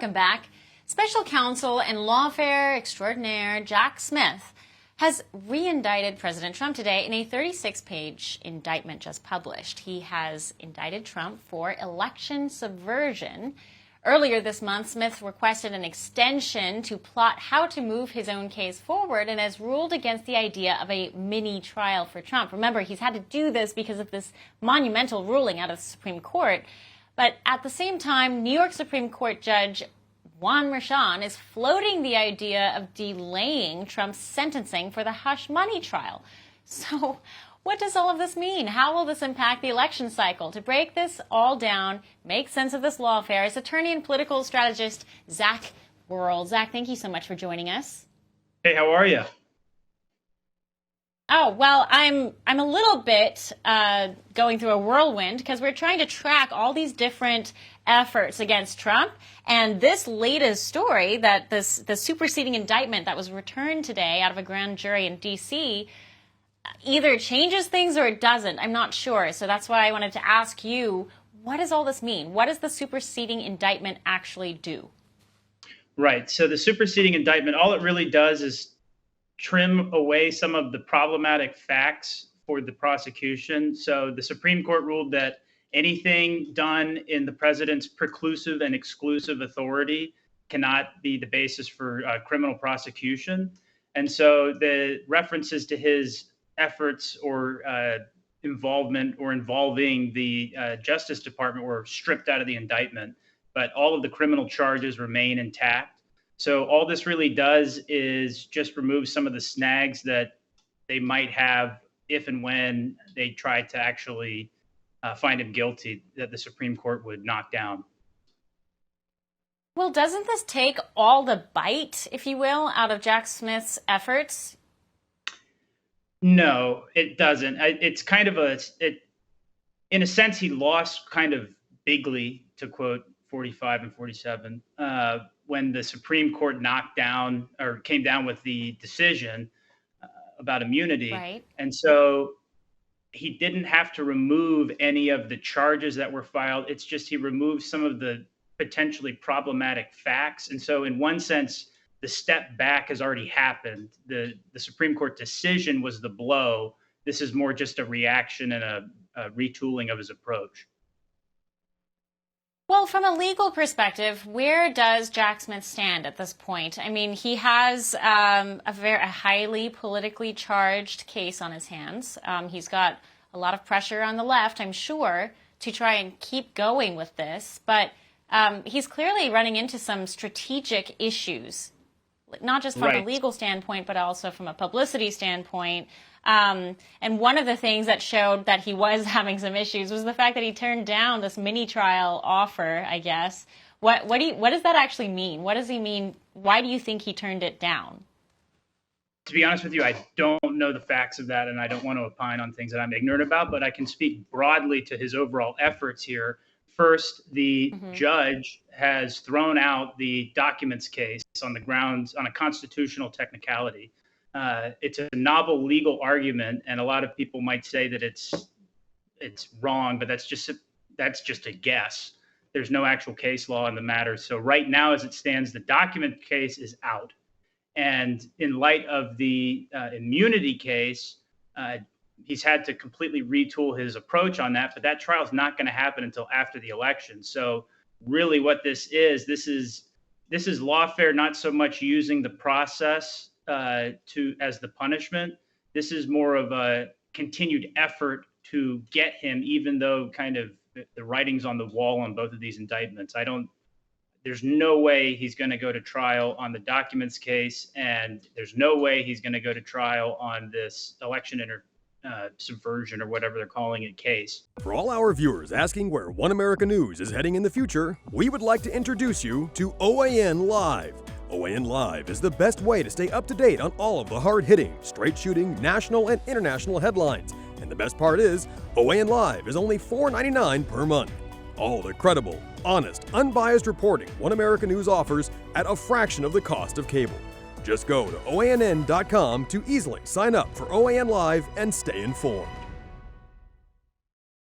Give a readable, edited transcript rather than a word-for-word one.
welcome back. Special counsel and lawfare extraordinaire Jack Smith has re-indicted President Trump today in a 36-page indictment just published. He has indicted Trump for election subversion. Earlier this month, Smith requested an extension to plot how to move his own case forward and has ruled against the idea of a mini trial for Trump. Remember, he's had to do this because of this monumental ruling out of the Supreme Court. But at the same time, New York Supreme Court Judge Juan Merchan is floating the idea of delaying Trump's sentencing for the hush money trial. So what does all of this mean? How will this impact the election cycle? To break this all down, make sense of this lawfare, is attorney and political strategist Zach Werrell. Zach, thank you so much for joining us. Hey, how are you? Oh, well, I'm a little bit going through a whirlwind because we're trying to track all these different efforts against Trump. And this latest story, that the superseding indictment that was returned today out of a grand jury in D.C., either changes things or it doesn't. I'm not sure. So that's why I wanted to ask you, what does all this mean? What does the superseding indictment actually do? Right. So the superseding indictment, all it really does is trim away some of the problematic facts for the prosecution. So the Supreme Court ruled that anything done in the president's preclusive and exclusive authority cannot be the basis for criminal prosecution. And so the references to his efforts or involvement or involving the Justice Department were stripped out of the indictment, but all of the criminal charges remain intact. So all this really does is just remove some of the snags that they might have if and when they try to actually find him guilty, that the Supreme Court would knock down. Well, doesn't this take all the bite, if you will, out of Jack Smith's efforts? No, it doesn't. It's kind of in a sense, he lost kind of bigly, to quote 45 and 47, when the Supreme Court knocked down or came down with the decision about immunity. Right. And so he didn't have to remove any of the charges that were filed. It's just he removed some of the potentially problematic facts. And so in one sense, the step back has already happened. The Supreme Court decision was the blow. This is more just a reaction and a retooling of his approach. Well, from a legal perspective, where does Jack Smith stand at this point? I mean, he has a highly politically charged case on his hands. He's got a lot of pressure on the left, I'm sure, to try and keep going with this. But he's clearly running into some strategic issues, not just from a legal standpoint, but also from a publicity standpoint. And one of the things that showed that he was having some issues was the fact that he turned down this mini trial offer, I guess. What does that actually mean? What does he mean? Why do you think he turned it down? To be honest with you, I don't know the facts of that, and I don't want to opine on things that I'm ignorant about, but I can speak broadly to his overall efforts here. First, the judge has thrown out the documents case on the grounds, on a constitutional technicality. It's a novel legal argument, and a lot of people might say that it's wrong, but that's just a guess. There's no actual case law in the matter. So right now, as it stands, the document case is out. And in light of the immunity case, he's had to completely retool his approach on that, but that trial is not going to happen until after the election. So really what this is lawfare, not so much using the process as the punishment. This is more of a continued effort to get him, even though kind of the writing's on the wall on both of these indictments. There's no way he's going to go to trial on the documents case, and there's no way he's going to go to trial on this election subversion or whatever they're calling it case. For all our viewers asking where One America News is heading in the future, we would like to introduce you to OAN Live. OAN Live is the best way to stay up to date on all of the hard-hitting, straight-shooting, national and international headlines. And the best part is, OAN Live is only $4.99 per month. All the credible, honest, unbiased reporting One America News offers at a fraction of the cost of cable. Just go to OANN.com to easily sign up for OAN Live and stay informed.